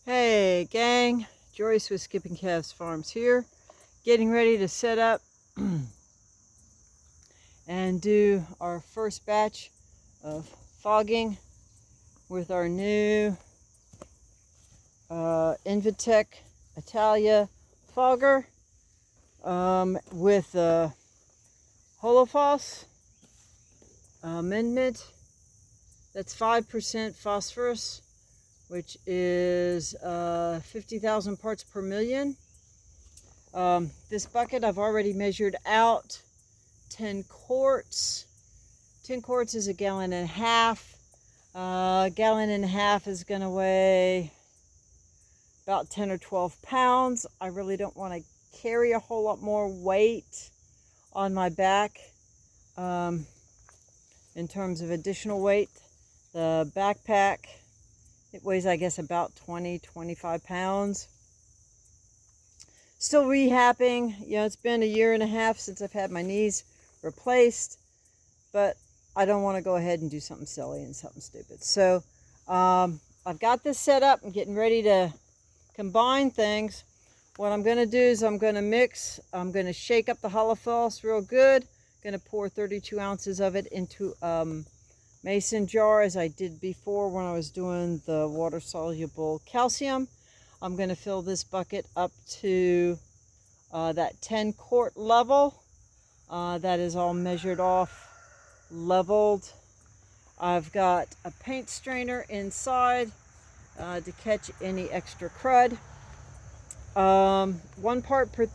Hey gang, Joyce with Skipping Calves Farms here, getting ready to set up and do our first batch of fogging with our new Invitec Italia fogger with Holophos amendment. That's 5% phosphorus, which is 50,000 parts per million. This bucket I've already measured out 10 quarts. 10 quarts is a gallon and a half. A gallon and a half is going to weigh about 10 or 12 pounds. I really don't want to carry a whole lot more weight on my back in terms of additional weight. The backpack, it weighs, I guess, about 20-25 pounds. Still rehabbing. You know, it's been a year and a half since I've had my knees replaced, but I don't want to go ahead and do something silly and something stupid. So I've got this set up. I'm getting ready to combine things. What I'm going to do is I'm going to mix. I'm going to shake up the Holophos real good. I'm going to pour 32 ounces of it into mason jar as I did before when I was doing the water soluble calcium. I'm going to fill this bucket up to that 10 quart level. That is all measured off, leveled. I've got a paint strainer inside to catch any extra crud. One part per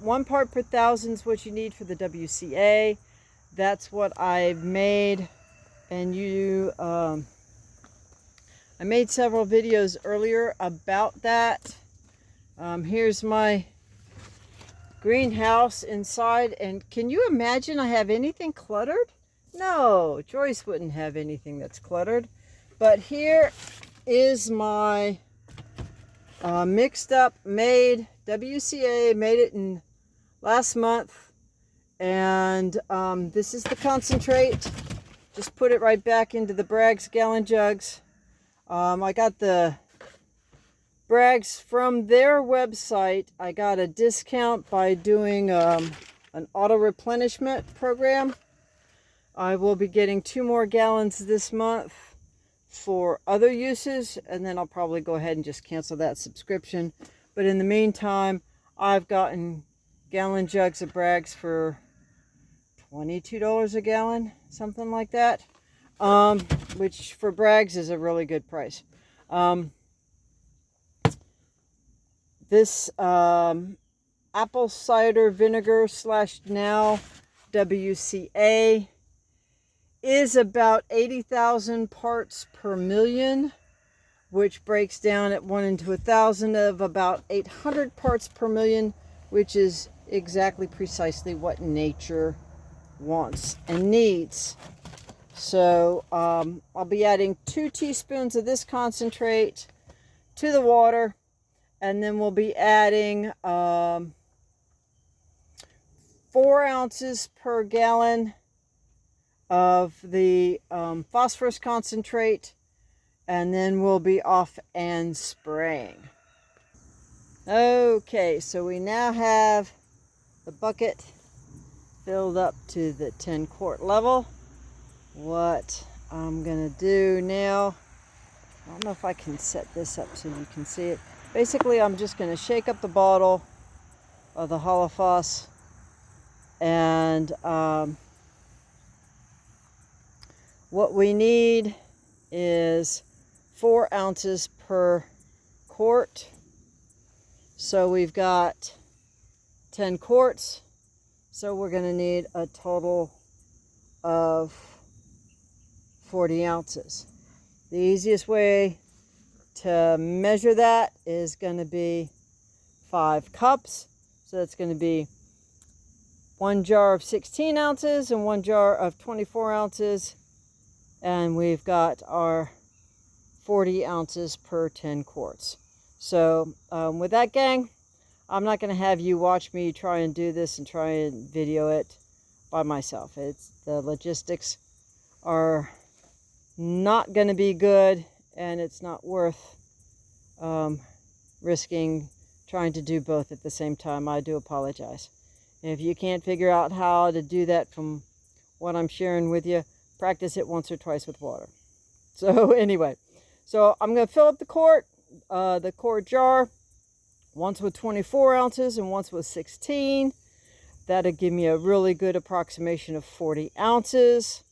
1,000 is what you need for the WCA. That's what I've made. And I made several videos earlier about that. Here's my greenhouse inside, and can you imagine I have anything cluttered? No, Joyce wouldn't have anything that's cluttered. But here is my mixed up, made WCA, made it in last month, and this is the concentrate. Just put it right back into the Bragg's gallon jugs. I got the Bragg's from their website. I got a discount by doing an auto replenishment program. I will be getting 2 more gallons this month for other uses, and then I'll probably go ahead and just cancel that subscription. But in the meantime, I've gotten gallon jugs of Bragg's for $22 a gallon, something like that, which for Bragg's is a really good price. This apple cider vinegar / now WCA is about 80,000 parts per million, which breaks down at 1 into 1,000 of about 800 parts per million, which is exactly precisely what nature wants and needs. So I'll be adding 2 teaspoons of this concentrate to the water, and then we'll be adding 4 ounces per gallon of the phosphorus concentrate, and then we'll be off and spraying. Okay, so we now have the bucket filled up to the 10 quart level. What I'm gonna do now, I don't know if I can set this up so you can see it. Basically, I'm just gonna shake up the bottle of the Holophos, and what we need is 4 ounces per quart. So we've got 10 quarts. So we're going to need a total of 40 ounces. The easiest way to measure that is going to be 5 cups. So that's going to be 1 jar of 16 ounces and 1 jar of 24 ounces. And we've got our 40 ounces per 10 quarts. So with that, gang, I'm not going to have you watch me try and do this and try and video it by myself. The logistics are not going to be good, and it's not worth risking trying to do both at the same time. I do apologize. If you can't figure out how to do that from what I'm sharing with you, practice it once or twice with water. So anyway, so I'm going to fill up the quart jar, once with 24 ounces and once with 16. That'll give me a really good approximation of 40 ounces.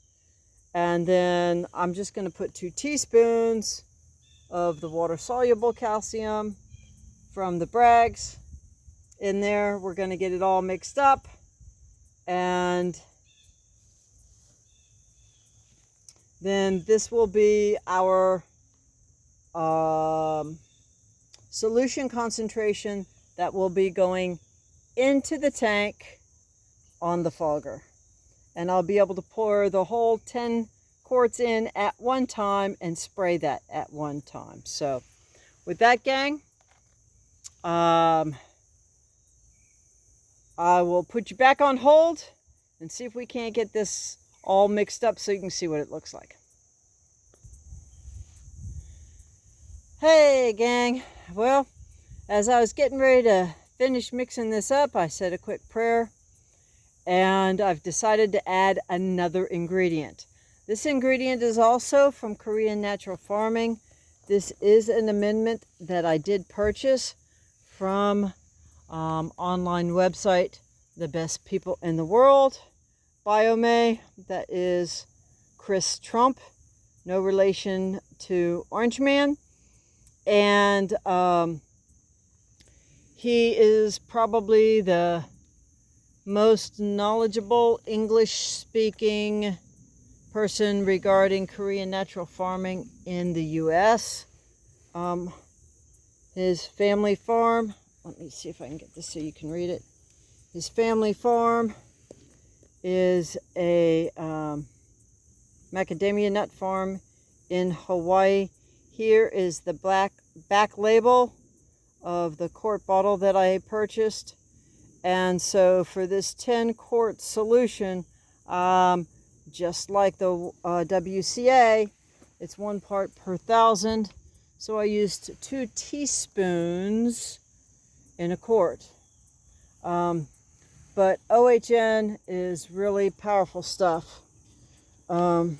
And then I'm just going to put 2 teaspoons of the water-soluble calcium from the Bragg's in there. We're going to get it all mixed up. And then this will be our solution concentration that will be going into the tank on the fogger. And I'll be able to pour the whole 10 quarts in at one time and spray that at one time. So with that, gang, I will put you back on hold and see if we can't get this all mixed up so you can see what it looks like. Hey gang, well, as I was getting ready to finish mixing this up, I said a quick prayer, and I've decided to add another ingredient. This ingredient is also from Korean Natural Farming. This is an amendment that I did purchase from online website, The Best People in the World, Biome. That is Chris Trump, no relation to Orange Man. And he is probably the most knowledgeable English-speaking person regarding Korean natural farming in the U.S. His family farm, let me see if I can get this so you can read it. His family farm is a macadamia nut farm in Hawaii. Here is the back label of the quart bottle that I purchased. And so for this 10 quart solution, just like the WCA, it's 1 part per 1,000. So I used 2 teaspoons in a quart. But OHN is really powerful stuff. And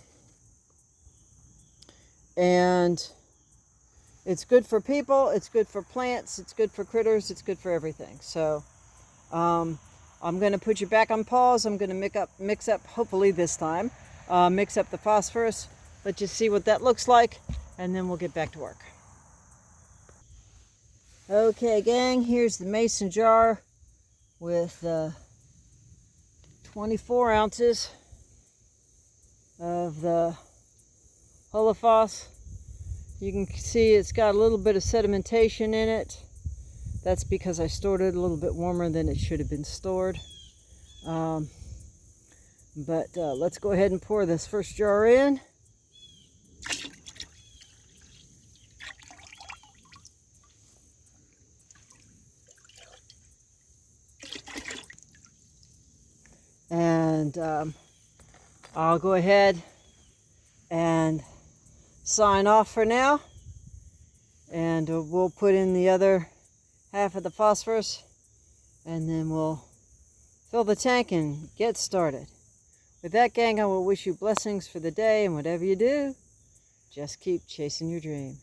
it's good for people, it's good for plants, it's good for critters, it's good for everything. So I'm going to put you back on pause. I'm going to mix up, hopefully this time, mix up the phosphorus. Let you see what that looks like, and then we'll get back to work. Okay, gang, here's the mason jar with 24 ounces of the Holophos. You can see it's got a little bit of sedimentation in it. That's because I stored it a little bit warmer than it should have been stored. But let's go ahead and pour this first jar in. And I'll go ahead and sign off for now. And we'll put in the other half of the phosphorus, and then we'll fill the tank and get started. With that, gang, I will wish you blessings for the day, and whatever you do, just keep chasing your dream.